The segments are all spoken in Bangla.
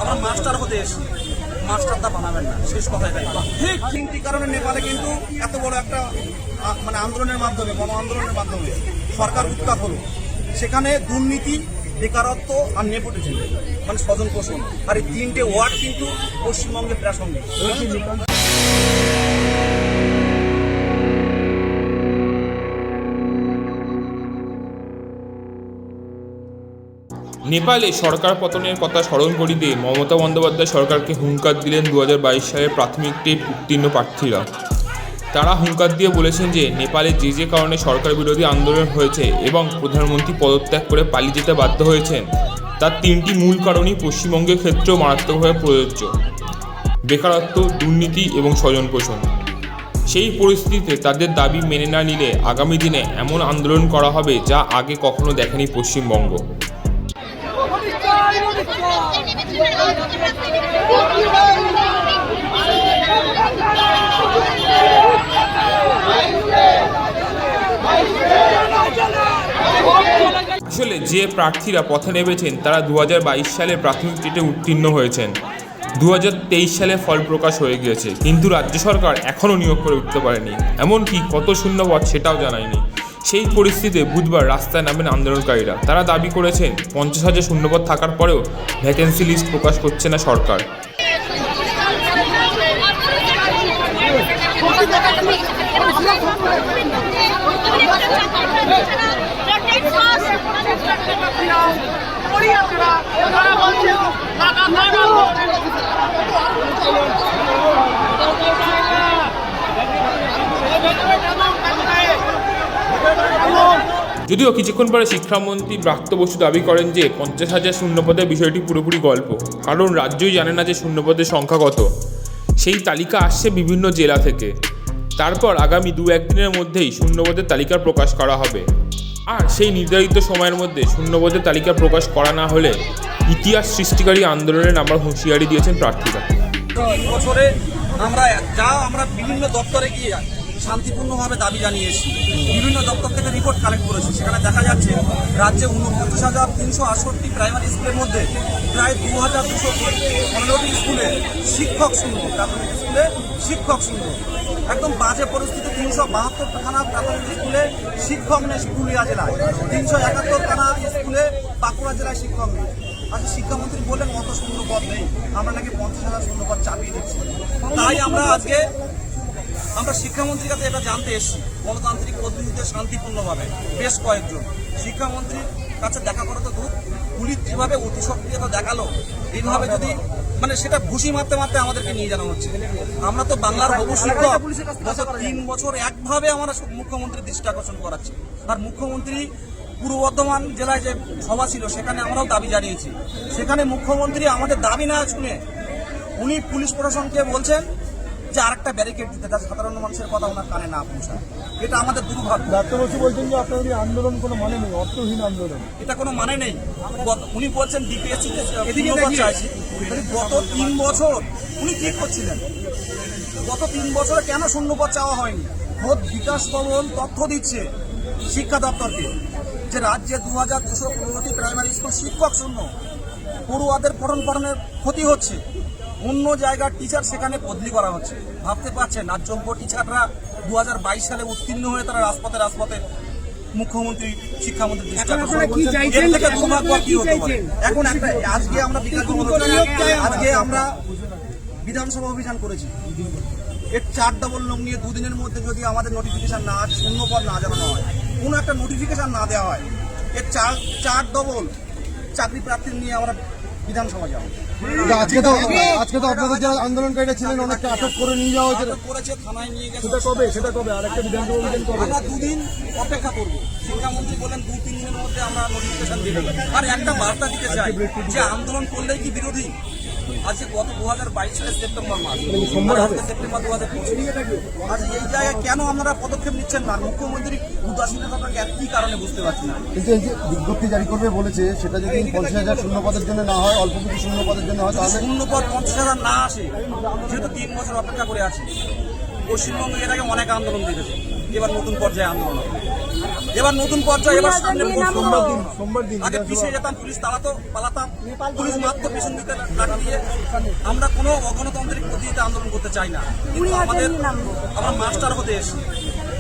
আমরা মাস্টার হতে এসেছি, মাস্টারদা বানাবেন না, শেষ কথায় তাই। ঠিক তিনটি কারণে নেপালে কিন্তু এত বড় একটা মানে আন্দোলনের মাধ্যমে, গণ আন্দোলনের মাধ্যমে সরকার উৎখাত হলো। সেখানে দুর্নীতি, বেকারত্ব আর নেপোটিজম মানে স্বজন পোষণ, আর এই তিনটে ওয়ার্ড কিন্তু পশ্চিমবঙ্গে প্রাসঙ্গিক। নেপালে সরকার পতনের কথা স্মরণ করিয়ে দিয়ে মমতা বন্দ্যোপাধ্যায় সরকারকে হুঙ্কার দিলেন 2022 সালের প্রাথমিক টেট উত্তীর্ণ প্রার্থীরা। তারা হুঙ্কার দিয়ে বলেছেন যে নেপালে যে কারণে সরকার বিরোধী আন্দোলন হয়েছে এবং প্রধানমন্ত্রী পদত্যাগ করে পালিয়ে যেতে বাধ্য হয়েছেন, তার তিনটি মূল কারণই পশ্চিমবঙ্গের ক্ষেত্রেও মারাত্মকভাবে প্রযোজ্য: বেকারত্ব, দুর্নীতি এবং স্বজন পোষণ। সেই পরিস্থিতিতে তাদের দাবি মেনে না নিলে আগামী দিনে এমন আন্দোলন করা হবে যা আগে কখনো দেখেনি পশ্চিমবঙ্গ। আসলে যে প্রার্থীরা পথে নেমেছেন তারা 2022 সালে প্রাথমিক টেটে উত্তীর্ণ হয়েছেন। 2023 সালে ফল প্রকাশ হয়ে গিয়েছে, কিন্তু রাজ্য সরকার এখনও নিয়োগ করে উঠতে পারেনি, এমনকি কত শূন্যপদ সেটাও জানায়নি। সেই পরিস্থিতিতে বুধবার রাস্তায় নামেন আন্দোলনকারীরা। তারা দাবি করেছেন 50,000 শূন্যপদ থাকার পরেও ভ্যাকেন্সি লিস্ট প্রকাশ করছে না সরকার। যদিও কিছুক্ষণ পরে শিক্ষামন্ত্রী ব্রাত্য বসু দাবি করেন যে 50,000 শূন্যপদের বিষয়টি পুরোপুরি গল্প, কারণ রাজ্যই জানে না যে শূন্যপদের সংখ্যা কত। সেই তালিকা আসছে বিভিন্ন জেলা থেকে। তারপর আগামী 2-1 দিনের মধ্যেই শূন্যপদের তালিকা প্রকাশ করা হবে। আর সেই নির্ধারিত সময়ের মধ্যে শূন্যপদের তালিকা প্রকাশ করা না হলে ইতিহাস সৃষ্টিকারী আন্দোলনের নামার হুঁশিয়ারি দিয়েছেন প্রার্থীরা। বছরে আমরা বিভিন্ন দপ্তরে গিয়ে শান্তিপূর্ণভাবে দাবি জানিয়েছি, বিভিন্ন দপ্তর থেকে রিপোর্ট কালেক্ট করেছি। সেখানে দেখা যাচ্ছে রাজ্যে 49,368 প্রাইমারি স্কুলের মধ্যে প্রায় 2,215টি স্কুলে শিক্ষক শূন্য, প্রাথমিক স্কুলে শিক্ষক শূন্য। একদম বাজে পরিস্থিতি। 372খানা প্রাথমিক স্কুলে শিক্ষক নেই পুরুলিয়া জেলায়, 371খানা স্কুলে বাঁকুড়া জেলায় শিক্ষক নেই। আচ্ছা, শিক্ষামন্ত্রী বললেন অত শূন্যপদ নেই, আমরা নাকি 50,000 শূন্যপদ চাপিয়ে দিচ্ছি। তাই আমরা শিক্ষামন্ত্রীর কাছে এটা জানতে এসেছি, গণতান্ত্রিক পদ্ধতিতে শান্তিপূর্ণভাবে বেশ কয়েকজন শিক্ষামন্ত্রীর কাছে দেখা করে তো দূর, পুলিশ যেভাবে অতি সক্রিয়তা দেখালো, এইভাবে যদি মানে সেটা ঘুষি মারতে মারতে আমাদেরকে নিয়ে জানা হচ্ছে। আমরা তো বাংলার হবু শিক্ষক, গত 3 বছর একভাবে আমরা মুখ্যমন্ত্রীর দৃষ্টি আকর্ষণ করাচ্ছি। আর মুখ্যমন্ত্রী পূর্ব বর্ধমান জেলায় যে সভা ছিল সেখানে আমরাও দাবি জানিয়েছি। সেখানে মুখ্যমন্ত্রী আমাদের দাবি না শুনে উনি পুলিশ প্রশাসনকে বলছেন যে আরেকটা ব্যারিকেড দিতে, তার সাধারণ মানুষের কথা ওনার কানে না পৌঁছায়। এটা আমাদের দুর্ভাগ্য। ডাক্তারবাবু বলছেন যে আপনাদের আন্দোলন কোনো মানে নেই, অর্থহীন আন্দোলন, এটা কোনো মানে নেই। উনি বলছেন ডিপিএসসিতে চাইছি। গত 3 বছর উনি কি করছিলেন? গত 3 বছরে কেন শূন্যপদ চাওয়া হয়নি? খোদ বিকাশ ভবন তথ্য দিচ্ছে শিক্ষা দপ্তরকে যে রাজ্যে 2,215টি প্রাইমারি স্কুল শিক্ষক শূন্য, পড়ুয়াদের পঠন পাঠনের ক্ষতি হচ্ছে, অন্য জায়গার টিচার সেখানে বদলি করা হচ্ছে। ভাবতে পারছেন আর যোগ্য টিচাররা 2022 সালে উত্তীর্ণ হয়ে তারা রাজপথে মুখ্যমন্ত্রী, শিক্ষামন্ত্রী থেকে দুর্ভাগ্য কি হতে পারে? এখন আজকে আমরা বিধানসভা অভিযান করেছি, এর 4 ডবল লং নিয়ে 2 দিনের মধ্যে যদি আমাদের নোটিফিকেশন না, শূন্যপদ না জানানো হয়, কোনো একটা নোটিফিকেশন না দেওয়া হয়, এর 4 ডবল চাকরি প্রার্থী নিয়ে আমরা বিধানসভা যাবো। আজকে তো আপনাদের যারা আন্দোলনকারীরা ছিলেন অনেকটা আটক করে নিয়ে যাওয়া করেছে, থানায় নিয়ে গেছে। সেটা কবে আর একটা বিধানসভা অভিযান কবে? আমরা 2 দিন অপেক্ষা করবো। শিক্ষামন্ত্রী বলেন 2-3 দিনের মধ্যে আমরা নোটিফিকেশন দিব। আর একটা বার্তা দিতে চাই যে আন্দোলন করলেই কি বিরোধী? আজকে গত 2022 সালের সেপ্টেম্বর মাস, সেপ্টেম্বর 2025, আজ এই জায়গায় কেন আপনারা পদক্ষেপ নিচ্ছেন না? মুখ্যমন্ত্রী উদাসীনতা কি কারণে বুঝতে পারছি না। কিন্তু এই যে বিজ্ঞপ্তি জারি করবে বলেছে, সেটা যদি 50,000 শূন্যপদের জন্য না হয়, অল্প কিছু শূন্যপদের জন্য হয়, তাহলে শূন্যপদ 50,000 না আসে, যেহেতু 3 বছর অপেক্ষা করে আছি। পশ্চিমবঙ্গে এর আগে অনেক আন্দোলন দেখেছে, এবার নতুন পর্যায়ে আন্দোলন হবে। এবার নতুন পর্যায়ে, এবার সামনে সোমবার দিন আগে পিছিয়ে যেতাম, পুলিশ তাড়াতো, পালাতাম, পুলিশ মাত্র পেছন দিতে লাঠি দিয়ে। আমরা কোনো অগণতান্ত্রিক পদ্ধতিতে আন্দোলন করতে চাই না, কিন্তু আমরা মাস্টার হতে এসেছি,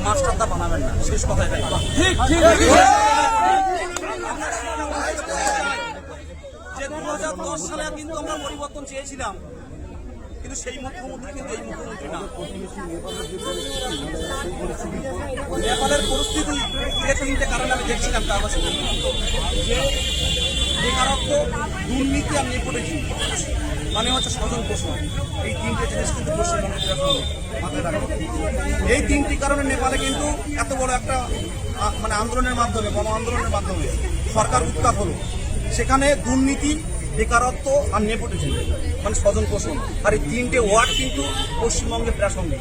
মাস্টারটা বানাবেন না, শেষ কথাই তাই। ঠিক ঠিক যে 2010 সালে কিন্তু আমরা পরিবর্তন চেয়েছিলাম, কিন্তু সেই মুখ্যমন্ত্রী কিন্তু এই মুখ্যমন্ত্রী না। নেপালের পরিস্থিতি যে তিনটে কারণে আমি দেখছিলাম, তার কাছে যে বেকারত্ব, দুর্নীতি আর নেপোটিজম, মানে হচ্ছে স্বজন পোষণ, এই তিনটে জিনিস কিন্তু পশ্চিমবঙ্গের মাথায় রাখবে। এই তিনটি কারণে নেপালে কিন্তু এত বড় একটা মানে আন্দোলনের মাধ্যমে, গণ আন্দোলনের মাধ্যমে সরকার উৎখাত হলো। সেখানে দুর্নীতি, বেকারত্ব আর নেপোটিজম মানে স্বজন পোষণ, আর এই তিনটে ওয়ার্ড কিন্তু পশ্চিমবঙ্গে প্রাসঙ্গিক।